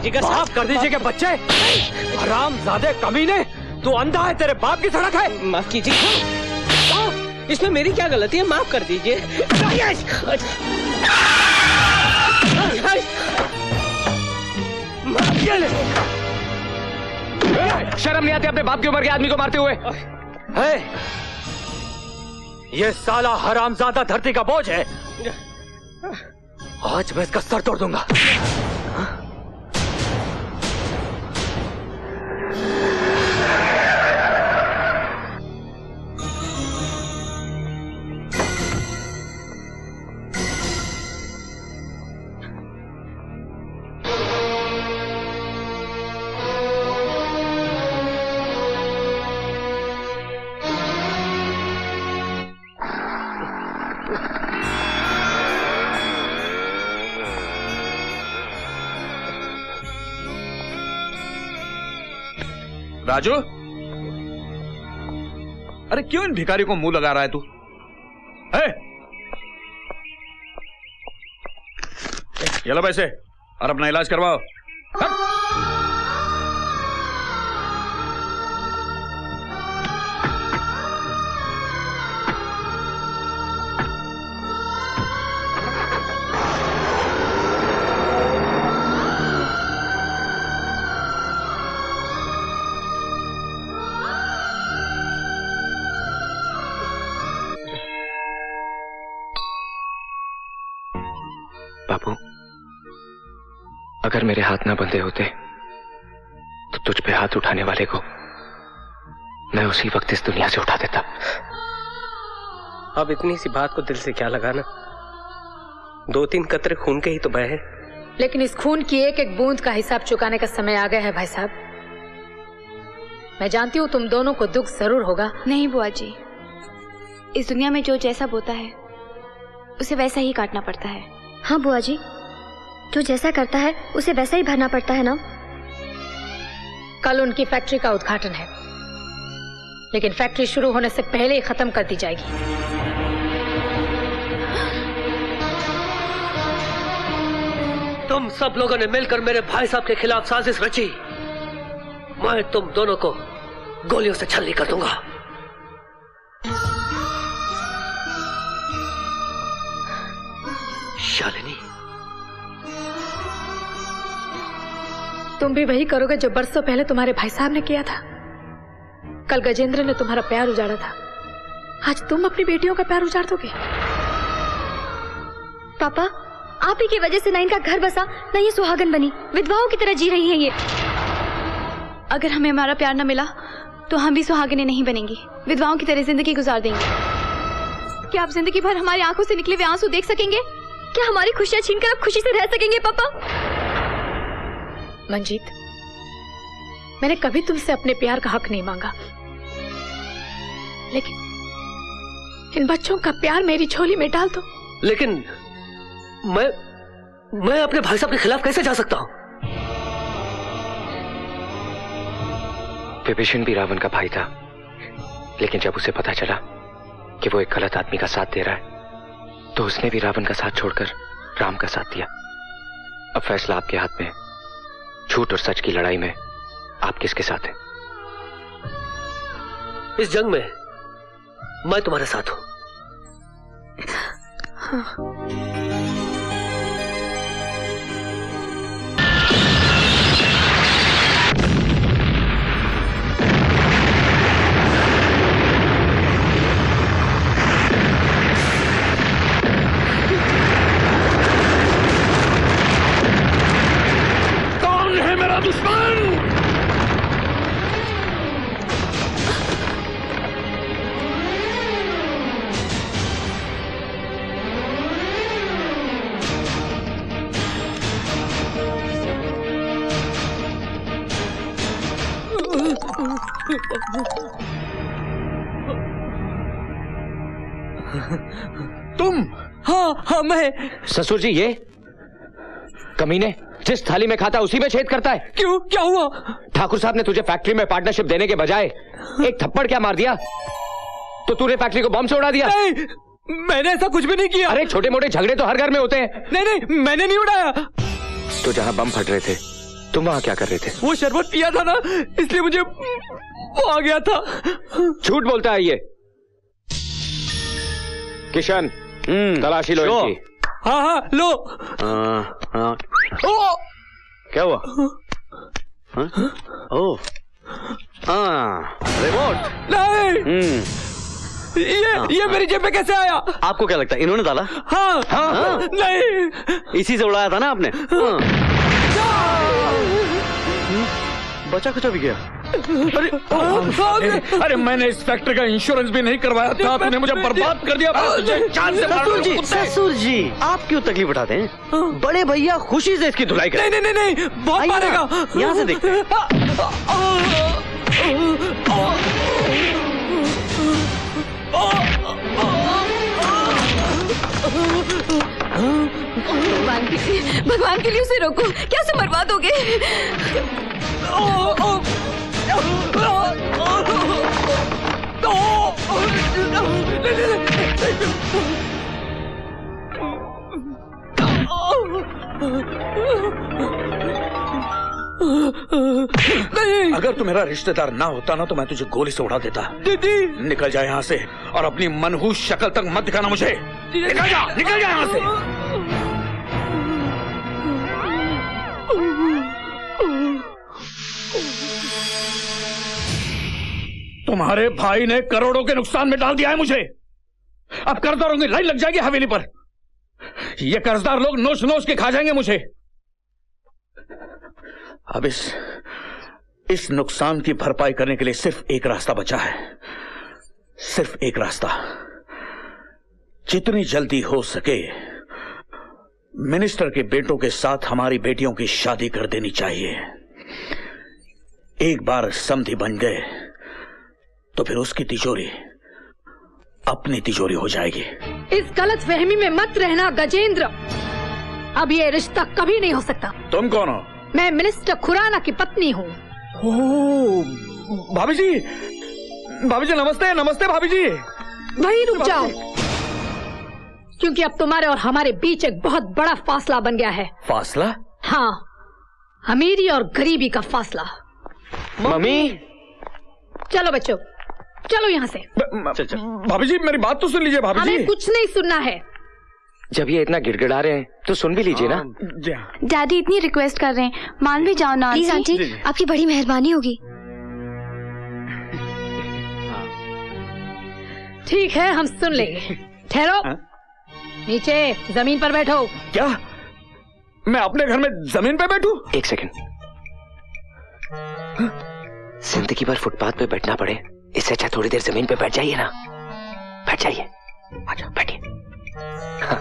जिगर साहब। माफ कर दीजिए के बच्चे, हरामजादे कमीने, तू अंधा है, तेरे बाप की सड़क है। माफ कीजिए, इसमें मेरी क्या गलती है, माफ कर दीजिए। शर्म नहीं आती अपने बाप की उम्र के आदमी को मारते हुए? है ये साला हरामजादा धरती का बोझ है, आज मैं इसका सर तोड़ दूंगा। राजू, अरे क्यों इन भिखारी को मुंह लगा रहा है तू? ये लो पैसे और अपना इलाज करवाओ। बाबू, अगर मेरे हाथ ना बंधे होते तो तुझ पे हाथ उठाने वाले को मैं उसी वक्त इस दुनिया से उठा देता। अब इतनी सी बात को दिल से क्या लगाना, 2-3 कतरे खून के ही तो बहे हैं। लेकिन इस खून की एक एक बूंद का हिसाब चुकाने का समय आ गया है भाई साहब। मैं जानती हूँ तुम दोनों को दुख जरूर होगा। नहीं बुआ जी, इस दुनिया में जो जैसा बोता है उसे वैसा ही काटना पड़ता है। हाँ बुआ जी, जो जैसा करता है उसे वैसा ही भरना पड़ता है ना। कल उनकी फैक्ट्री का उद्घाटन है, लेकिन फैक्ट्री शुरू होने से पहले ही खत्म कर दी जाएगी। तुम सब लोगों ने मिलकर मेरे भाई साहब के खिलाफ साजिश रची। मैं तुम दोनों को गोलियों से छलनी कर दूंगा। शालिनी, तुम भी वही करोगे जो बरसों पहले तुम्हारे भाई साहब ने किया था। कल गजेंद्र ने तुम्हारा प्यार उजाड़ा था, आज तुम अपनी बेटियों का प्यार उजाड़ दोगे। पापा, आप ही की वजह से ना इनका घर बसा, ना ये सुहागन बनी, विधवाओं की तरह जी रही हैं ये। अगर हमें हमारा प्यार न मिला तो हम भी सुहागने नहीं बनेंगी, विधवाओं की तरह जिंदगी गुजार देंगे। क्या आप जिंदगी भर हमारी आंखों से निकले हुए आंसू देख सकेंगे? क्या हमारी खुशियां छीनकर आप खुशी से रह सकेंगे पापा? मंजीत, मैंने कभी तुमसे अपने प्यार का हक नहीं मांगा, लेकिन इन बच्चों का प्यार मेरी झोली में डाल दो। लेकिन मैं अपने भाई साहब के खिलाफ कैसे जा सकता हूं? विभीषण भी रावण का भाई था, लेकिन जब उसे पता चला कि वो एक गलत आदमी का साथ दे रहा है तो उसने भी रावण का साथ छोड़कर राम का साथ दिया। अब फैसला आपके हाथ में है, झूठ और सच की लड़ाई में आप किसके साथ हैं? इस जंग में मैं तुम्हारे साथ हूं। कौन है मेरा दुश्मन? तुम? हाँ मैं। ससुर जी, ये कमीने जिस थाली में खाता उसी में छेद करता है। क्यों, क्या हुआ? ठाकुर साहब ने तुझे फैक्ट्री में पार्टनरशिप देने के बजाय एक थप्पड़ क्या मार दिया, तो तूने फैक्ट्री को बम से उड़ा दिया। नहीं, मैंने ऐसा कुछ भी नहीं किया। अरे छोटे मोटे झगड़े तो हर घर में होते हैं। नहीं, मैंने नहीं उड़ाया। तो जहां बम फट रहे थे तुम वहां क्या कर रहे थे? वो शरबत पिया था ना, इसलिए मुझे वो आ गया था। झूठ बोलता है ये। किशन, तलाशी लो इनकी। हाँ हाँ लो। ओ! क्या हुआ? ओह, रिमोट। नहीं, ये मेरी जेब में कैसे आया? आपको क्या लगता है इन्होंने डाला? हाँ, हाँ? नहीं, इसी से उड़ाया था ना आपने? बचा कुछ भी गया। अरे मैंने इस फैक्ट्री का इंश्योरेंस भी नहीं करवाया था, तूने मुझे बर्बाद कर दिया। जान से ससुर जी, ससुर जी, आप क्यों तकलीफ उठाते हैं? बड़े भैया खुशी से इसकी धुलाई करें। नहीं नहीं नहीं, बहुत मारेगा। यहाँ से देखते हैं। भगवान के लिए उसे रोको, क्या उसे मरवा दोगे? अगर तू मेरा रिश्तेदार ना होता ना तो मैं तुझे गोली से उड़ा देता। दीदी, निकल जा यहाँ से और अपनी मनहूस शक्ल तक मत दिखाना मुझे। निकल जा यहाँ से। तुम्हारे भाई ने करोड़ों के नुकसान में डाल दिया है मुझे। अब कर्जदारों की लाइन लग जाएगी हवेली पर। ये कर्जदार लोग नोच नोच के खा जाएंगे मुझे। अब इस नुकसान की भरपाई करने के लिए सिर्फ एक रास्ता बचा है, सिर्फ एक रास्ता। जितनी जल्दी हो सके मिनिस्टर के बेटों के साथ हमारी बेटियों की शादी कर देनी चाहिए। एक बार समधी बन गए तो फिर उसकी तिजोरी अपनी तिजोरी हो जाएगी। इस गलत फहमी में मत रहना गजेंद्र, अब ये रिश्ता कभी नहीं हो सकता। तुम कौन हो? मैं मिनिस्टर खुराना की पत्नी हूँ। भाभी जी, भाभी जी नमस्ते। नमस्ते भाभी जी। वहीं रुक जाओ, क्योंकि अब तुम्हारे और हमारे बीच एक बहुत बड़ा फासला बन गया है। फासला? हाँ, अमीरी और गरीबी का फासला। मम्मी, चलो बच्चों, चलो यहाँ से। भाभी जी मेरी बात तो सुन लीजिए। भाभी जी, हमें कुछ नहीं सुनना है। जब ये इतना गिड़गिड़ा रहे हैं तो सुन भी लीजिए ना। डैडी इतनी रिक्वेस्ट कर रहे हैं, मान भी जाओ ना। प्लीज आंटी, आपकी बड़ी मेहरबानी होगी। ठीक है, हम सुन लेंगे। ठहरो, नीचे जमीन पर बैठो। क्या मैं अपने घर में जमीन पे बैठूं? एक सेकंड। जिंदगी भर फुटपाथ पे बैठना पड़े, इससे अच्छा थोड़ी देर जमीन पे बैठ जाइए ना। बैठ जाइए, अच्छा बैठिए। हाँ।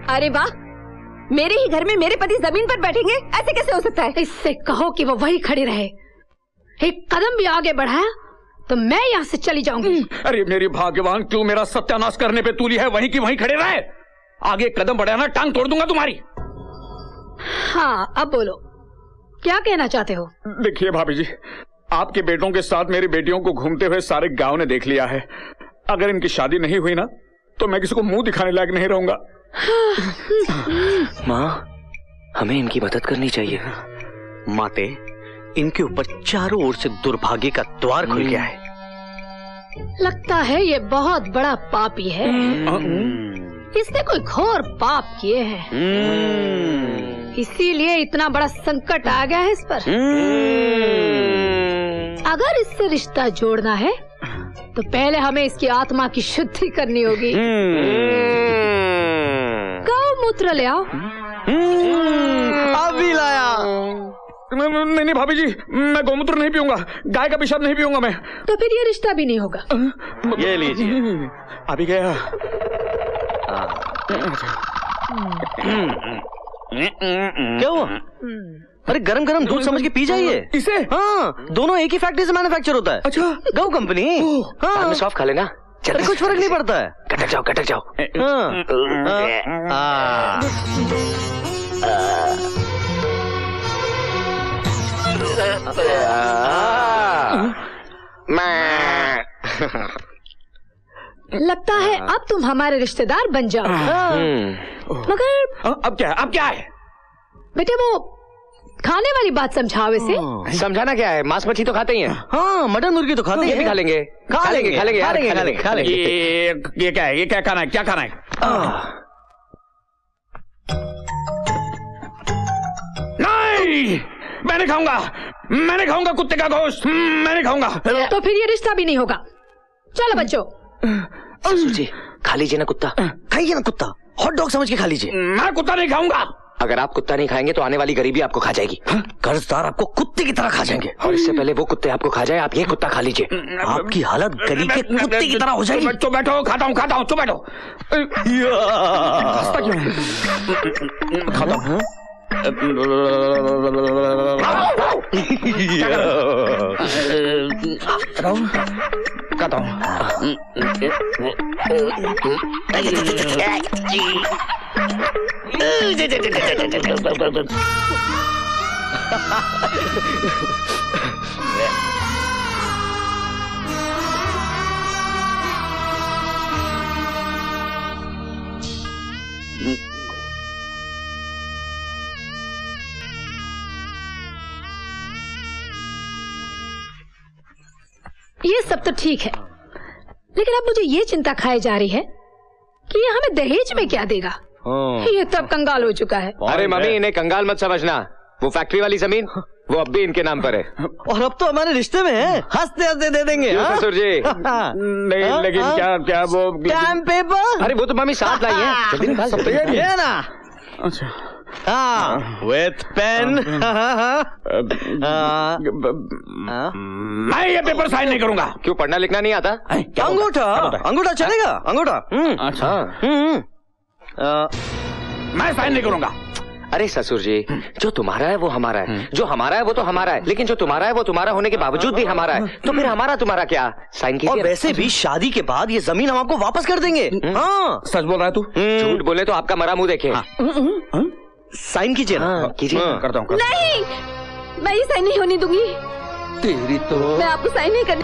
अरे वाह, मेरे ही घर में मेरे पति जमीन पर बैठेंगे, ऐसे कैसे हो सकता है? इससे कहो कि वो वही खड़ी रहे। एक कदम भी आगे बढ़ाया तो मैं यहाँ से चली जाऊंगी। अरे मेरी भाग्यवान, क्यों मेरा सत्यानाश करने पे तुली है? वहीं की वहीं खड़े रहे। आगे कदम बढ़ाना टांग तोड़ दूंगा तुम्हारी। हाँ, अब बोलो, क्या कहना चाहते हो? देखिए भाभी जी, आपके बेटों के साथ मेरी बेटियों को घूमते हुए सारे गांव ने देख लिया है। अगर इनकी शादी नहीं हुई ना तो मैं किसी को मुंह दिखाने लायक नहीं रहूंगा। माँ, हमें इनकी मदद करनी चाहिए। माते, इनके ऊपर चारों ओर से दुर्भाग्य का द्वार खुल गया है। लगता है ये बहुत बड़ा पापी है। इसने कोई घोर पाप किए हैं, इसीलिए इतना बड़ा संकट आ गया है इस पर। अगर इससे रिश्ता जोड़ना है तो पहले हमें इसकी आत्मा की शुद्धि करनी होगी। गौमूत्र ले आओ। अभी लाया। नहीं भाभी जी, मैं गौमूत्र नहीं पीऊंगा, गाय का पेशाब नहीं पीऊंगा मैं। तो फिर ये रिश्ता भी नहीं होगा। ये लीजिए। अभी गया। क्या हुआ? अरे गरम गरम दूध समझ के पी जाइए इसे। हाँ, दोनों एक ही फैक्ट्री से मैन्युफैक्चर होता है। अच्छा, गौ कंपनी। बाद में सॉफ्ट खा लेना। अरे कुछ फर्क नहीं पड़ता है। कटक जाओ, कटक जाओ। मैं लगता है अब तुम हमारे रिश्तेदार बन जाओ। मगर अब क्या है? बेटे वो खाने वाली बात समझाओ इसे। समझाना क्या है, मांस मछली तो खाते ही हैं। हाँ, मटन मुर्गी तो खाते ये हैं। भी खा लेंगे। ये क्या है? ये क्या खाना है? क्या खाना है? नहीं, मैं नहीं खाऊंगा कुत्ते का गोश्त, मैं नहीं खाऊंगा। तो फिर ये रिश्ता भी नहीं होगा। चलो बच्चों। ससुर जी, खा लीजिए ना कुत्ता। खाइए ना कुत्ता, हॉट डॉग समझ के खा लीजिए। मैं कुत्ता नहीं खाऊंगा। अगर आप कुत्ता नहीं खाएंगे तो आने वाली गरीबी आपको खा जाएगी। कर्जदार आपको कुत्ते की तरह खा जाएंगे। और इससे पहले वो कुत्ते आपको खा जाए, आप ये कुत्ता खा लीजिए। आपकी हालत गरीब के कुत्ते की तरह हो जाएगी। तो बैठो, खाता हूँ, तो बैठो। खाता हूँ। खाता हूँ। ये सब तो ठीक है, लेकिन अब मुझे ये चिंता खाई जा रही है कि ये हमें दहेज में क्या देगा। ये तो अब कंगाल हो चुका है। अरे मम्मी, इन्हें कंगाल मत समझना। वो फैक्ट्री वाली जमीन वो अब भी इनके नाम पर है। और अब तो हमारे रिश्ते में है, हंसते हंसते दे देंगे। ससुर जी नहीं, लेकिन क्या वो स्टैम्प पेपर? अरे वो तो मम्मी साथ लाई है, जल्दी निकाल सकते हैं। ये ना। अच्छा, विथ पेन। मैं ये पेपर साइन नहीं करूंगा। क्यों, पढ़ना लिखना नहीं आता? अंगूठा चलेगा, अंगूठा। अच्छा, मैं साइन नहीं करूंगा। अरे ससुर जी, जो तुम्हारा है वो हमारा है, जो हमारा है वो तो हमारा है, लेकिन जो तुम्हारा है वो तुम्हारा होने के बावजूद भी हमारा है, तो फिर हमारा तुम्हारा क्या? साइन कीजिए। और वैसे भी शादी के बाद ये जमीन हम आपको वापस कर देंगे। हाँ, सच बोल रहा है तू? झूठ बोले तो आपका मरा मुंह देखे। साइन कीजिए ना। कीजिए। करता हूँ। नहीं, मैं ये साइन नहीं होने दूंगी। तेरी तो मैं आपको साइन नहीं करने